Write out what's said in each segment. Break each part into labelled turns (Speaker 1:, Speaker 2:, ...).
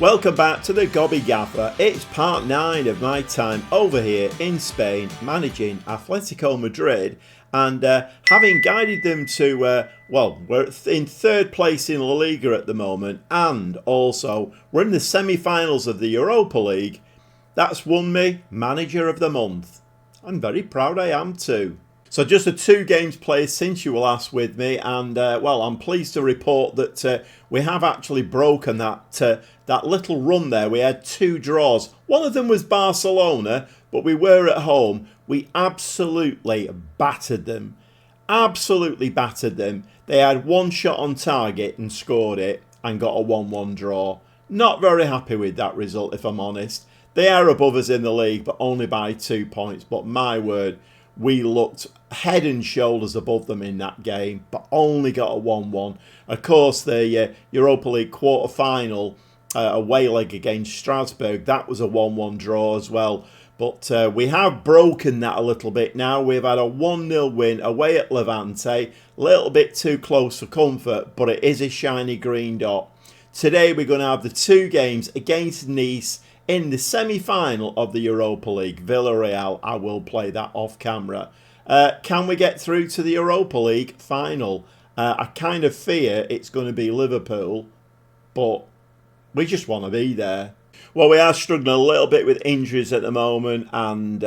Speaker 1: Welcome back to the Gobby Gaffer. It's part 9 of my time over here in Spain managing Atletico Madrid and having guided them to, we're in 3rd place in La Liga at the moment, and also we're in the semi-finals of the Europa League. That's won me Manager of the Month. I'm very proud I am too. So just the 2 games played since you were last with me, and I'm pleased to report that we have actually broken that little run there. We had 2 draws. One of them was Barcelona, but we were at home. We absolutely battered them. Absolutely battered them. They had 1 shot on target and scored it and got a 1-1 draw. Not very happy with that result, if I'm honest. They are above us in the league, but only by 2 points. But my word, we looked head and shoulders above them in that game, but only got a 1-1. Of course, the Europa League quarter-final away leg against Strasbourg, that was a 1-1 draw as well. But we have broken that a little bit now. We've had a 1-0 win away at Levante. A little bit too close for comfort, but it is a shiny green dot. Today we're going to have the 2 games against Nice in the semi-final of the Europa League. Villarreal, I will play that off camera. Can we get through to the Europa League final? I kind of fear it's going to be Liverpool, but we just want to be there. Well, we are struggling a little bit with injuries at the moment, and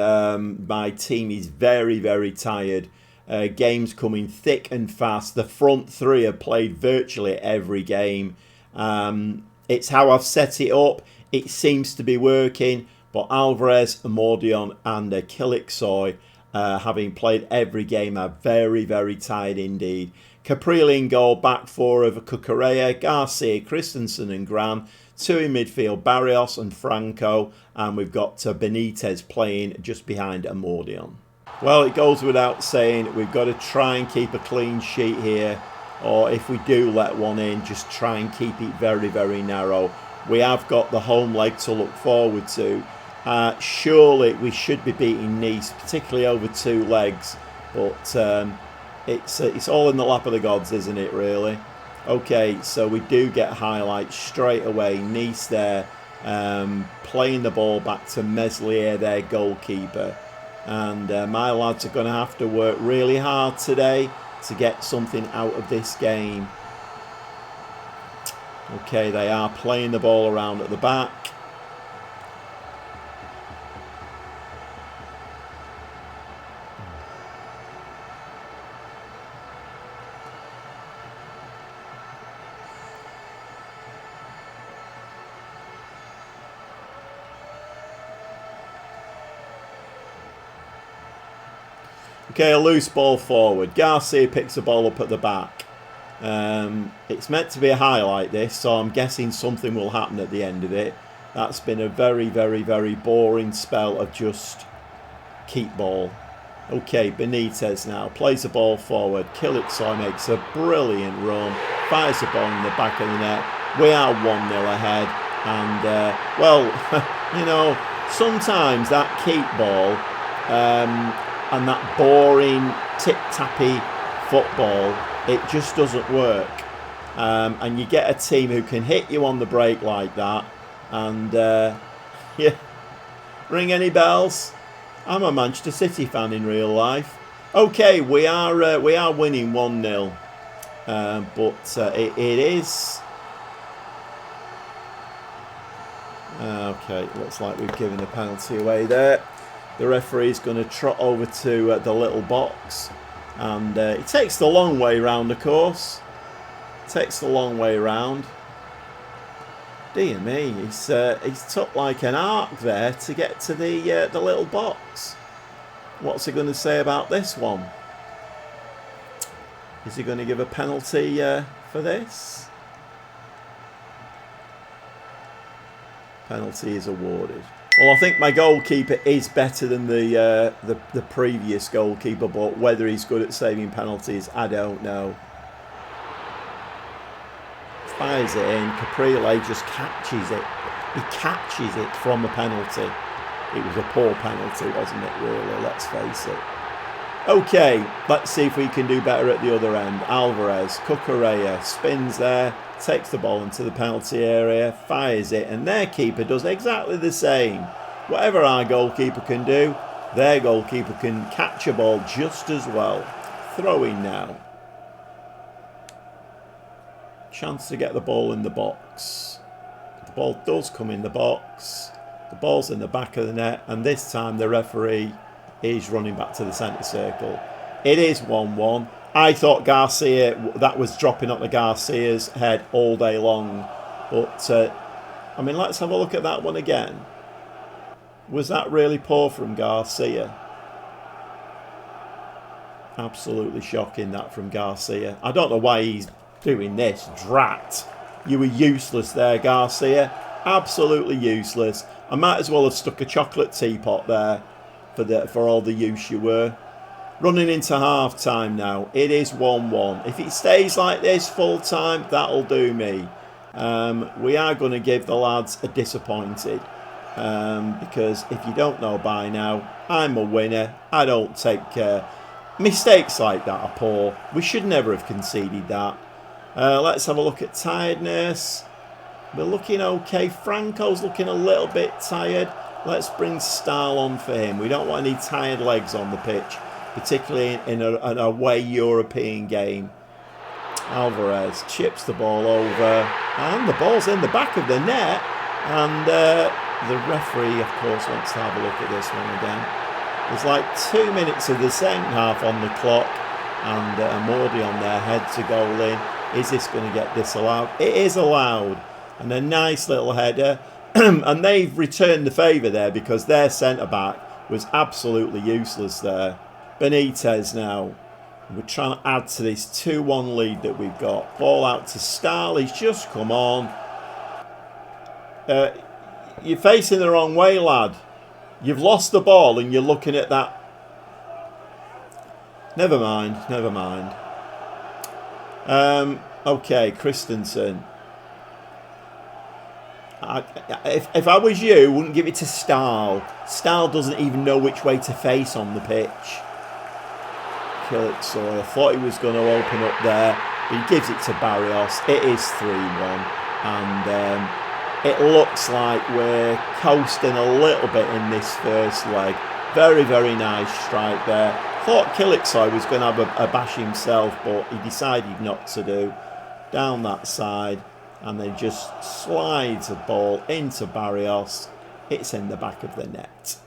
Speaker 1: my team is very, very tired. Games coming thick and fast. The front 3 have played virtually every game. It's how I've set it up. It seems to be working, but Alvarez, Amordion and Kiliksoy, having played every game, are very, very tired indeed. Caprile in goal, back 4 of Cucurella, Garcia, Christensen and Gran. 2 in midfield, Barrios and Franco. And we've got Benitez playing just behind Amordion. Well, it goes without saying, we've got to try and keep a clean sheet here. Or if we do let one in, just try and keep it very, very narrow. We have got the home leg to look forward to. Surely we should be beating Nice, particularly over 2 legs. But it's all in the lap of the gods, isn't it, really? Okay, so we do get highlights straight away. Nice there, playing the ball back to Meslier, their goalkeeper. And my lads are going to have to work really hard today to get something out of this game. Okay, they are playing the ball around at the back. Okay, a loose ball forward. Garcia picks the ball up at the back. It's meant to be a highlight, this, so I'm guessing something will happen at the end of it. That's been a very, very, very boring spell of just keep ball. Okay, Benitez now plays the ball forward. Kiliksoy makes a brilliant run, fires the ball in the back of the net. We are 1-0 ahead, and you know, sometimes that keep ball and that boring tip-tappy football, it just doesn't work. And you get a team who can hit you on the break like that. And, yeah, ring any bells? I'm a Manchester City fan in real life. Okay, we are winning 1-0. But it is... Okay, looks like we've given a penalty away there. The referee's going to trot over to the little box. And it takes the long way round, of course. Takes the long way round. Dear me, he's took like an arc there to get to the little box. What's he going to say about this one? Is he going to give a penalty for this? Penalty is awarded. Well, I think my goalkeeper is better than the previous goalkeeper, but whether he's good at saving penalties, I don't know. Fires it in. Caprile just catches it. He catches it from the penalty. It was a poor penalty, wasn't it, really? Let's face it. Okay, let's see if we can do better at the other end. Alvarez, Cucurella, spins there, takes the ball into the penalty area, fires it, and their keeper does exactly the same. Whatever our goalkeeper can do, their goalkeeper can catch a ball just as well. Throwing now. Chance to get the ball in the box. The ball does come in the box. The ball's in the back of the net, and this time the referee is running back to the centre circle. It is 1-1. I thought Garcia, that was dropping up the Garcia's head all day long. But, I mean, let's have a look at that one again. Was that really poor from Garcia? Absolutely shocking, that from Garcia. I don't know why he's doing this. Drat. You were useless there, Garcia. Absolutely useless. I might as well have stuck a chocolate teapot there for all the use you were. Running into half time now. It is 1-1. If it stays like this full time, that'll do me. We are going to give the lads a disappointed. Because if you don't know by now, I'm a winner. I don't take mistakes like that are poor. We should never have conceded that. Let's have a look at tiredness. We're looking okay. Franco's looking a little bit tired. Let's bring Stahl on for him. We don't want any tired legs on the pitch, particularly in an away European game. Alvarez chips the ball over, and the ball's in the back of the net. And the referee, of course, wants to have a look at this one again. There's like 2 minutes of the second half on the clock, and Mordi on their head to goal in. Is this going to get disallowed? It is allowed. And a nice little header. And they've returned the favour there because their centre-back was absolutely useless there. Benitez now. We're trying to add to this 2-1 lead that we've got. Ball out to Stahl. He's just come on. You're facing the wrong way, lad. You've lost the ball and you're looking at that. Never mind. Never mind. Okay, Christensen. If I was you, I wouldn't give it to Stahl. Stahl doesn't even know which way to face on the pitch. Kilixoy, I thought he was going to open up there, but he gives it to Barrios. It is 3-1, and it looks like we're coasting a little bit in this first leg. Very, very nice strike there. Thought Kilixoy was going to have a bash himself, but he decided not to do. Down that side. And then just slides the ball into Barrios. It's in the back of the net.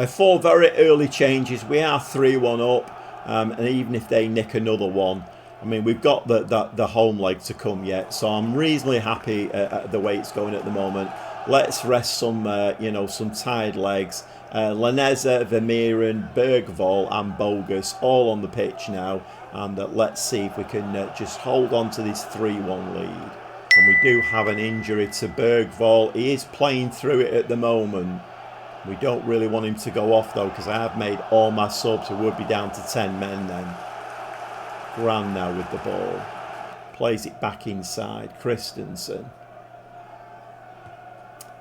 Speaker 1: 4 very early changes. We are 3-1 up. And even if they nick another one, I mean, we've got the home leg to come yet. So I'm reasonably happy at the way it's going at the moment. Let's rest some, some tired legs. Laneza, Vermeeren, Bergvall and Bogus all on the pitch now. And let's see if we can just hold on to this 3-1 lead. And we do have an injury to Bergvall. He is playing through it at the moment. We don't really want him to go off though, because I have made all my subs. We would be down to 10 men then. Gran now with the ball. Plays it back inside. Christensen.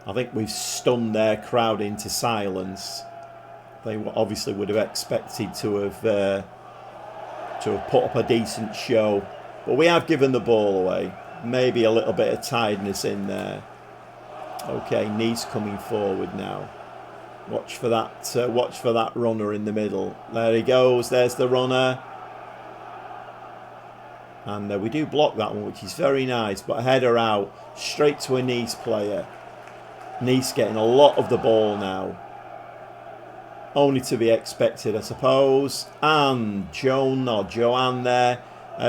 Speaker 1: I think we've stunned their crowd into silence. They obviously would have expected to have put up a decent show. But we have given the ball away. Maybe a little bit of tiredness in there. Okay, Nice coming forward now. Watch for that runner in the middle. There he goes. There's the runner. And we do block that one, which is very nice. But a header out. Straight to a Nice player. Nice getting a lot of the ball now. Only to be expected, I suppose. And Joanne there.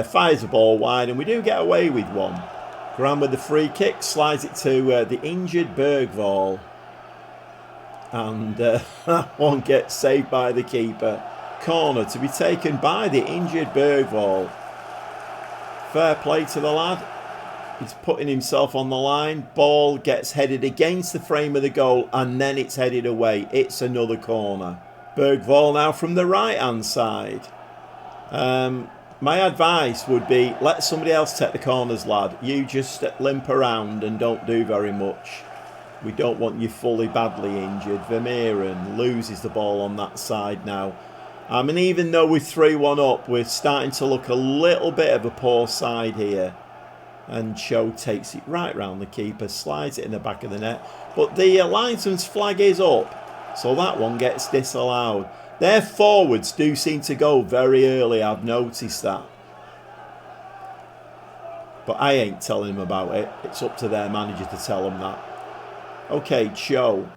Speaker 1: Fires the ball wide, and we do get away with one. Gran with the free kick, slides it to the injured Bergvall. And that one gets saved by the keeper. Corner to be taken by the injured Bergvall. Fair play to the lad. He's putting himself on the line. Ball gets headed against the frame of the goal, and then it's headed away. It's another corner. Bergvall now from the right-hand side. My advice would be, let somebody else take the corners, lad. You just limp around and don't do very much. We don't want you fully badly injured. Vermeeren loses the ball on that side now. I mean, even though we're 3-1 up, we're starting to look a little bit of a poor side here. And Cho takes it right round the keeper, slides it in the back of the net. But the linesman's flag is up, so that one gets disallowed. Their forwards do seem to go very early, I've noticed that. But I ain't telling them about it. It's up to their manager to tell them that. Okay, Cho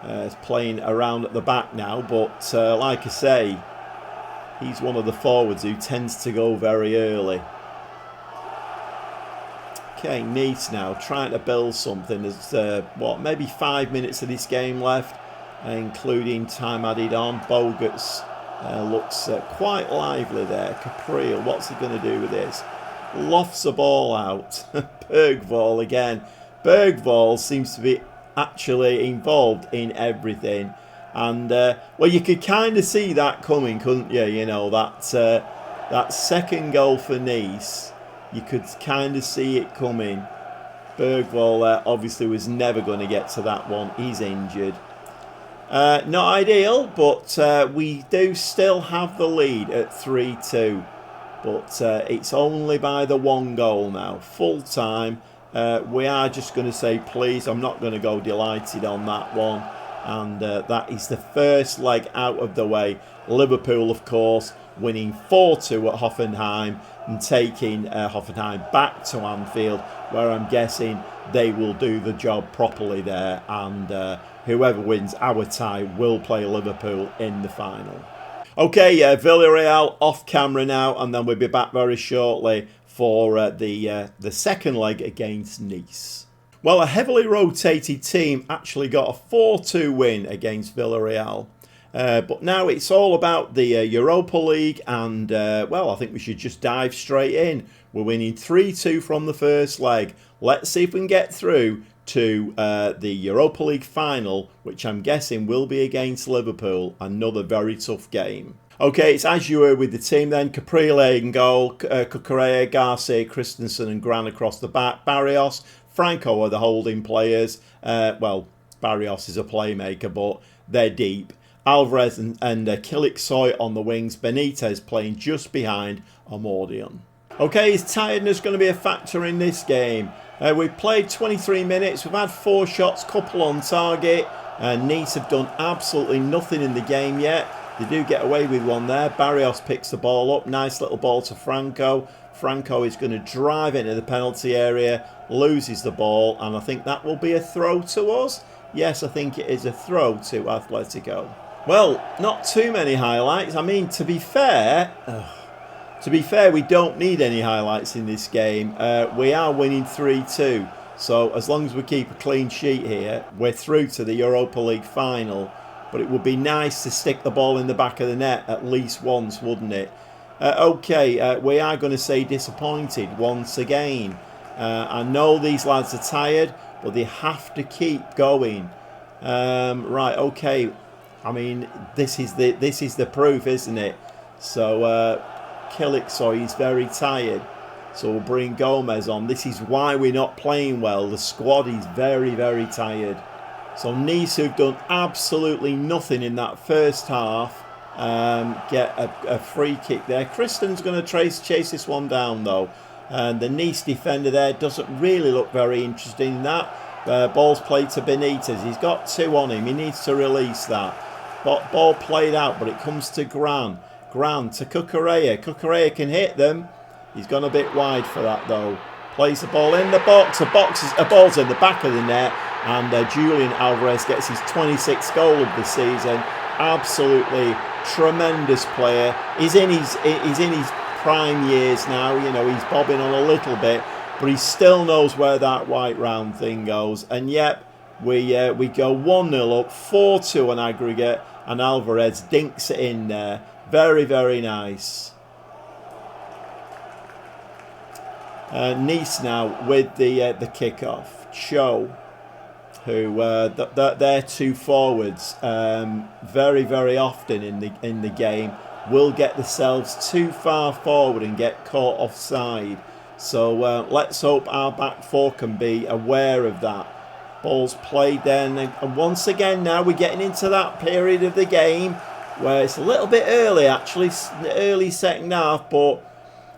Speaker 1: is playing around at the back now, but like I say, he's one of the forwards who tends to go very early. Okay, Nice now trying to build something. There's, maybe 5 minutes of this game left, including time added on. Bogut's looks quite lively there. Capriel, what's he going to do with this? Lofts the ball out. Bergvall again. Bergvall seems to be actually involved in everything. And, well, you could kind of see that coming, couldn't you? You know, that second goal for Nice. You could kind of see it coming. Bergvall obviously was never going to get to that one. He's injured. Not ideal, but we do still have the lead at 3-2. But it's only by the 1 goal now. Full time. We are just going to say please. I'm not going to go delighted on that one. And that is the first leg out of the way. Liverpool, of course, winning 4-2 at Hoffenheim and taking Hoffenheim back to Anfield, where I'm guessing they will do the job properly there, and whoever wins our tie will play Liverpool in the final. Okay, Villarreal off camera now, and then we'll be back very shortly for the second leg against Nice. Well, a heavily rotated team actually got a 4-2 win against Villarreal. But now it's all about the Europa League, and, well, I think we should just dive straight in. We're winning 3-2 from the first leg. Let's see if we can get through to the Europa League final, which I'm guessing will be against Liverpool. Another very tough game. Okay, it's as you were with the team then. Caprile in goal, Cucurella, Garcia, Christensen and Gran across the back. Barrios, Franco are the holding players. Well, Barrios is a playmaker, but they're deep. Alvarez and Kiliksoy on the wings. Benitez playing just behind Amordion. Okay, is tiredness going to be a factor in this game? We've played 23 minutes. We've had 4 shots, couple on target. Nice have done absolutely nothing in the game yet. They do get away with one there. Barrios picks the ball up. Nice little ball to Franco. Franco is going to drive into the penalty area. Loses the ball. And I think that will be a throw to us. Yes, I think it is a throw to Atletico. Well, not too many highlights. I mean, to be fair, we don't need any highlights in this game. We are winning 3-2. So as long as we keep a clean sheet here, we're through to the Europa League final. But it would be nice to stick the ball in the back of the net at least once, wouldn't it? Okay, we are going to say disappointed once again. I know these lads are tired, but they have to keep going. Right, okay. I mean, this is the proof, isn't it? So Kiliksoy is very tired. So we'll bring Gomez on. This is why we're not playing well. The squad is very, very tired. So Nice, who've done absolutely nothing in that first half, get a free kick there. Kristen's going to chase this one down, though. And the Nice defender there doesn't really look very interested in that. Ball's played to Benitez. He's got 2 on him. He needs to release that. Ball played out, but it comes to Gran. Gran to Cucurella. Cucurella can hit them. He's gone a bit wide for that, though. Plays the ball in the box. A ball's in the back of the net. And Julian Alvarez gets his 26th goal of the season. Absolutely tremendous player. He's in his prime years now. You know, he's bobbing on a little bit, but he still knows where that white round thing goes. And yet, we go 1-0 up, 4-2 on aggregate, and Alvarez dinks it in there. Very, very nice. Nice now with the kick-off. Cho, who their 2 forwards very, very often in the game will get themselves too far forward and get caught offside. So let's hope our back 4 can be aware of that. Ball's played then, and once again now we're getting into that period of the game where it's a little bit early actually, early second half, but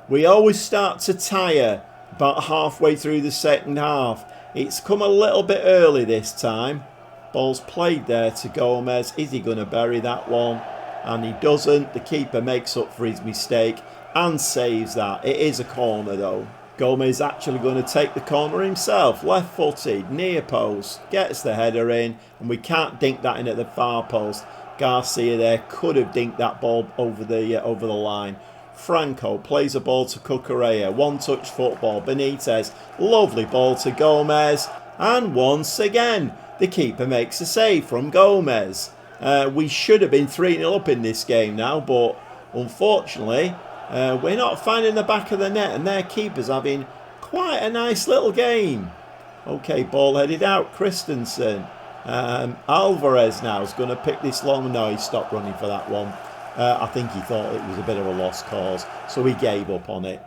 Speaker 1: we always start to tire about halfway through the second half. It's come a little bit early this time. Ball's played there to Gomez. Is he going to bury that one? And he doesn't. The keeper makes up for his mistake and saves that. It is a corner though. Gomez actually going to take the corner himself. Left footed, near post. Gets the header in. And we can't dink that in at the far post. Garcia there could have dinked that ball over the line. Franco plays a ball to Cucurella. One-touch football. Benitez. Lovely ball to Gomez. And once again, the keeper makes a save from Gomez. We should have been 3-0 up in this game now, but unfortunately, we're not finding the back of the net, and their keeper's having quite a nice little game. Okay, ball headed out. Christensen. Alvarez now is going to pick this long. No, he stopped running for that one. I think he thought it was a bit of a lost cause, so he gave up on it.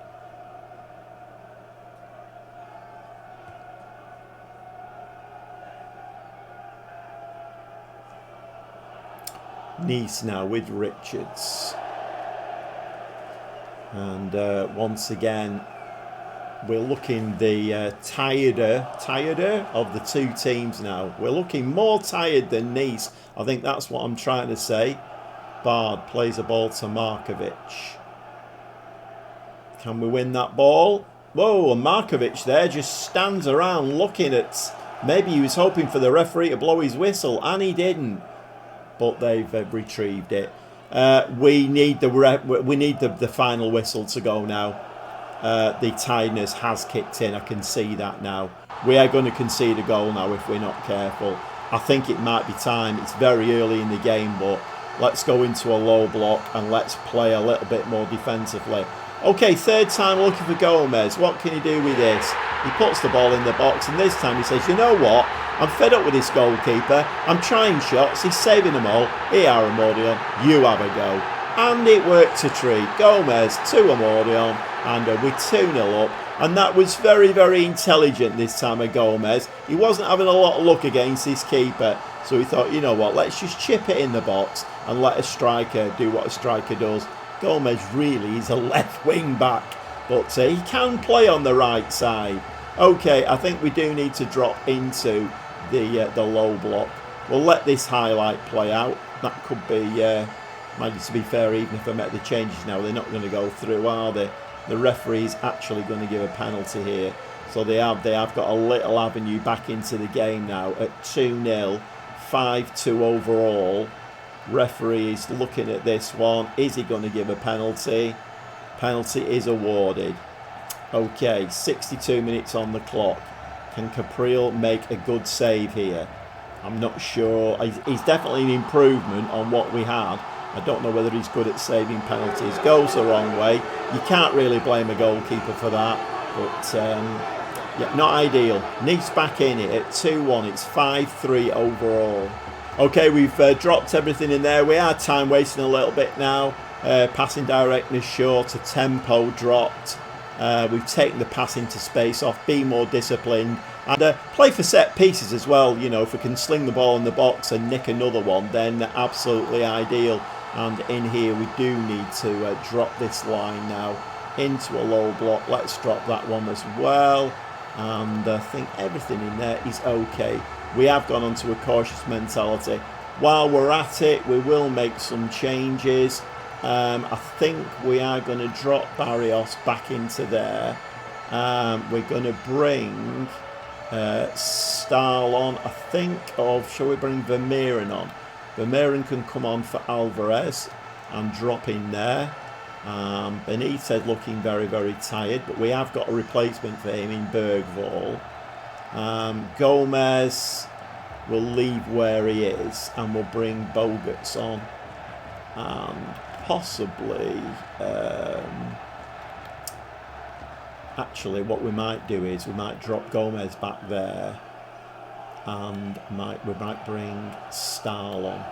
Speaker 1: Nice now with Richards. And once again, we're looking the tireder of the two teams now. We're looking more tired than Nice. I think that's what I'm trying to say. Bard plays a ball to Markovic. Can we win that ball? Whoa, and Markovic there just stands around looking at... Maybe he was hoping for the referee to blow his whistle, and he didn't. But they've retrieved it. We need the final whistle to go now. The tiredness has kicked in. I can see that now. We are going to concede a goal now if we're not careful. I think it might be time. It's very early in the game, but let's go into a low block and let's play a little bit more defensively. Okay, third time looking for Gomez. What can he do with this? He puts the ball in the box, and this time he says, you know what? I'm fed up with this goalkeeper. I'm trying shots. He's saving them all. Here, Amordion. You have a go. And it worked a treat. Gomez to Amordion. And we're 2-0 up. And that was very, very intelligent this time of Gomez. He wasn't having a lot of luck against his keeper. So he thought, you know what, let's just chip it in the box and let a striker do what a striker does. Gomez really is a left wing back, but he can play on the right side. Okay, I think we do need to drop into the low block. We'll let this highlight play out. That could be, maybe to be fair, even if I make the changes now, they're not going to go through, are they? The referee's actually going to give a penalty here. So they have got a little avenue back into the game now at 2-0, 5-2 overall. Referee is looking at this one. Is he going to give a penalty? Penalty is awarded. Okay, 62 minutes on the clock. Can Capriel make a good save here? I'm not sure. He's definitely an improvement on what we had. I don't know whether he's good at saving penalties. Goes the wrong way. You can't really blame a goalkeeper for that. But, yeah, not ideal. Nice back in it at 2-1. It's 5-3 overall. Okay, we've dropped everything in there. We are time wasting a little bit now. Passing directness short, a tempo dropped. We've taken the pass into space off, be more disciplined, and play for set pieces as well. You know, if we can sling the ball in the box and nick another one, then absolutely ideal. And in here, we do need to drop this line now into a low block. Let's drop that one as well. And I think everything in there is okay. We have gone onto a cautious mentality. While we're at it, we will make some changes. I think we are going to drop Barrios back into there. We're going to bring Stahl on, I think, shall we bring Vermeeren on? Vermeeren can come on for Alvarez and drop in there. Benitez looking very, very tired, but we have got a replacement for him in Bergvall. Gomez will leave where he is, and we'll bring Bogarts on. And possibly, actually, what we might do is we might drop Gomez back there, and we might bring Stahl on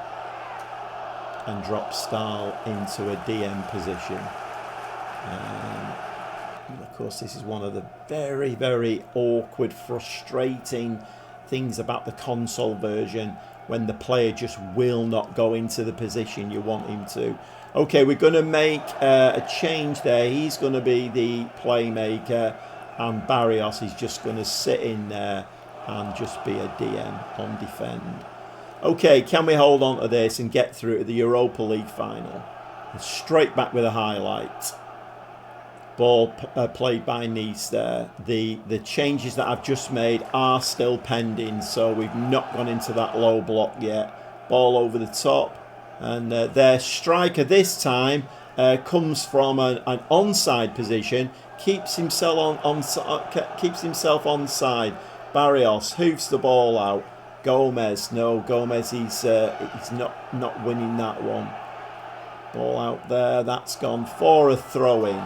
Speaker 1: and drop Stahl into a DM position. And of course, this is one of the very, very awkward, frustrating things about the console version when the player just will not go into the position you want him to. Okay, we're going to make a change there. He's going to be the playmaker, and Barrios is just going to sit in there and just be a DM on defend. Okay, can we hold on to this and get through to the Europa League final? And straight back with a highlight. Ball played by Nice there. The changes that I've just made are still pending, so we've not gone into that low block yet. Ball over the top, and their striker this time comes from an onside position, keeps himself onside. Barrios hoofs the ball out. Gomez, no, Gomez, he's not winning that one. Ball out there, that's gone for a throw-in.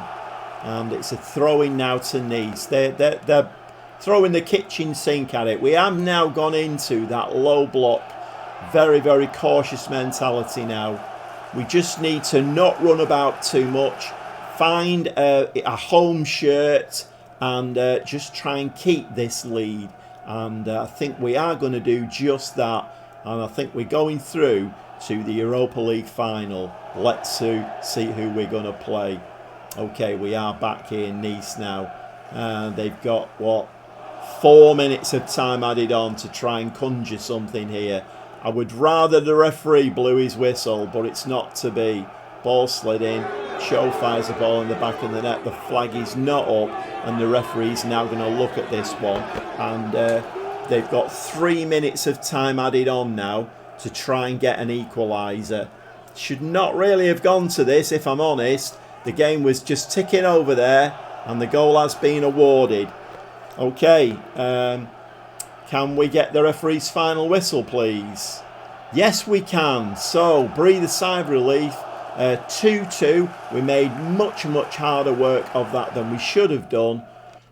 Speaker 1: And it's a throw-in now to Nice. They're throwing the kitchen sink at it. We have now gone into that low block, very, very cautious mentality now. We just need to not run about too much, find a home shirt, and just try and keep this lead. And I think we are going to do just that. And I think we're going through to the Europa League final. Let's see who we're going to play. Okay, we are back here in Nice now. They've got, 4 minutes of time added on to try and conjure something here. I would rather the referee blew his whistle, but it's not to be. Ball slid in. Cho fires the ball in the back of the net. The flag is not up, and the referee's now going to look at this one. And they've got 3 minutes of time added on now to try and get an equaliser. Should not really have gone to this, if I'm honest. The game was just ticking over there, and the goal has been awarded. Okay, can we get the referee's final whistle, please? Yes, we can. So, breathe a sigh of relief. 2-2. We made much, much harder work of that than we should have done.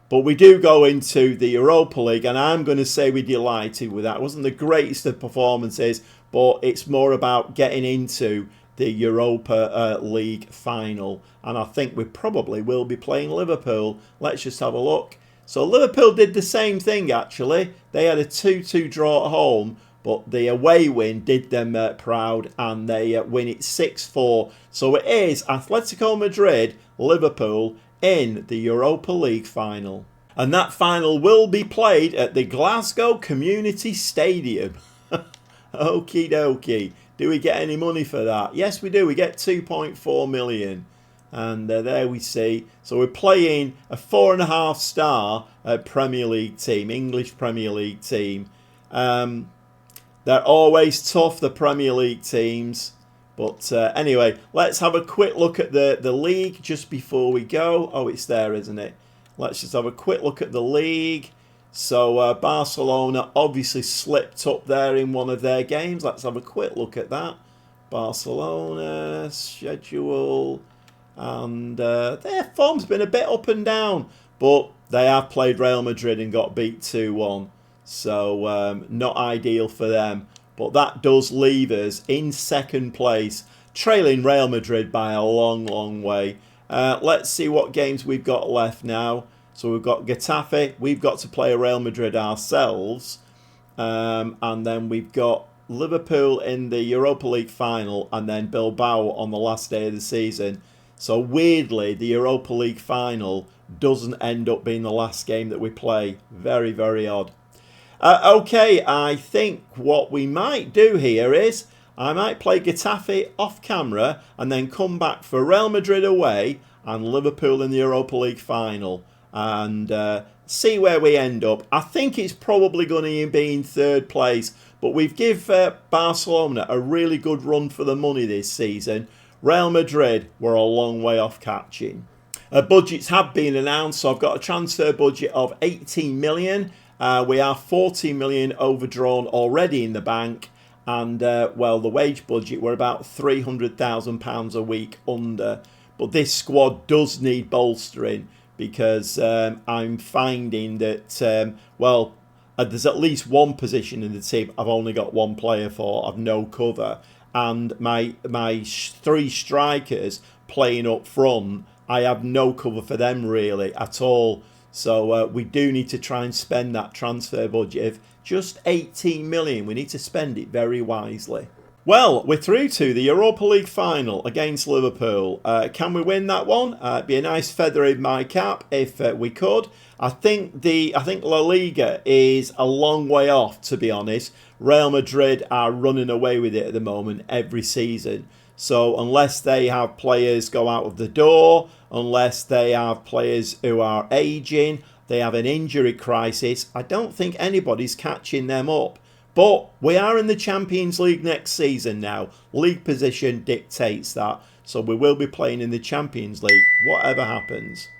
Speaker 1: But we do go into the Europa League, and I'm going to say we're delighted with that. It wasn't the greatest of performances, but it's more about getting into the Europa League final. And I think we probably will be playing Liverpool. Let's just have a look. So Liverpool did the same thing, actually. They had a 2-2 draw at home, but the away win did them proud, and they win it 6-4. So it is Atletico Madrid, Liverpool in the Europa League final. And that final will be played at the Glasgow Community Stadium. Okie dokie. Do we get any money for that? Yes, we do. We get 2.4 million. And there we see. So we're playing a 4.5 star Premier League team, English Premier League team. They're always tough, the Premier League teams. But anyway, let's have a quick look at the league just before we go. Oh, it's there, isn't it? Let's just have a quick look at the league. So Barcelona obviously slipped up there in one of their games. Let's have a quick look at that. Barcelona schedule. And their form's been a bit up and down. But they have played Real Madrid and got beat 2-1. So not ideal for them. But that does leave us in second place, trailing Real Madrid by a long, long way. Let's see what games we've got left now. So we've got Getafe. We've got to play Real Madrid ourselves. And then we've got Liverpool in the Europa League final, and then Bilbao on the last day of the season. So weirdly, the Europa League final doesn't end up being the last game that we play. Very, very odd. Okay, I think what we might do here is I might play Getafe off camera and then come back for Real Madrid away and Liverpool in the Europa League final and see where we end up. I think it's probably going to be in third place, but we've given Barcelona a really good run for the money this season. Real Madrid were a long way off catching. Budgets have been announced, so I've got a transfer budget of 18 million. We are 14 million overdrawn already in the bank, and well, the wage budget we're about £300,000 a week under. But this squad does need bolstering because I'm finding that well, there's at least one position in the team I've only got one player for. I've no cover, and my three strikers playing up front, I have no cover for them really at all. So we do need to try and spend that transfer budget of just 18 million. We need to spend it very wisely. Well, we're through to the Europa League final against Liverpool. Can we win that one? It'd be a nice feather in my cap if we could. I think La Liga is a long way off, to be honest. Real Madrid are running away with it at the moment every season. So unless they have players go out of the door, unless they have players who are aging, they have an injury crisis, I don't think anybody's catching them up. But we are in the Champions League next season now. League position dictates that. So we will be playing in the Champions League, whatever happens.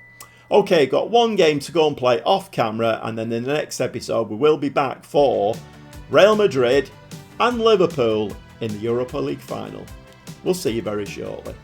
Speaker 1: Okay, got one game to go and play off camera, and then in the next episode we will be back for Real Madrid and Liverpool in the Europa League final. We'll see you very shortly.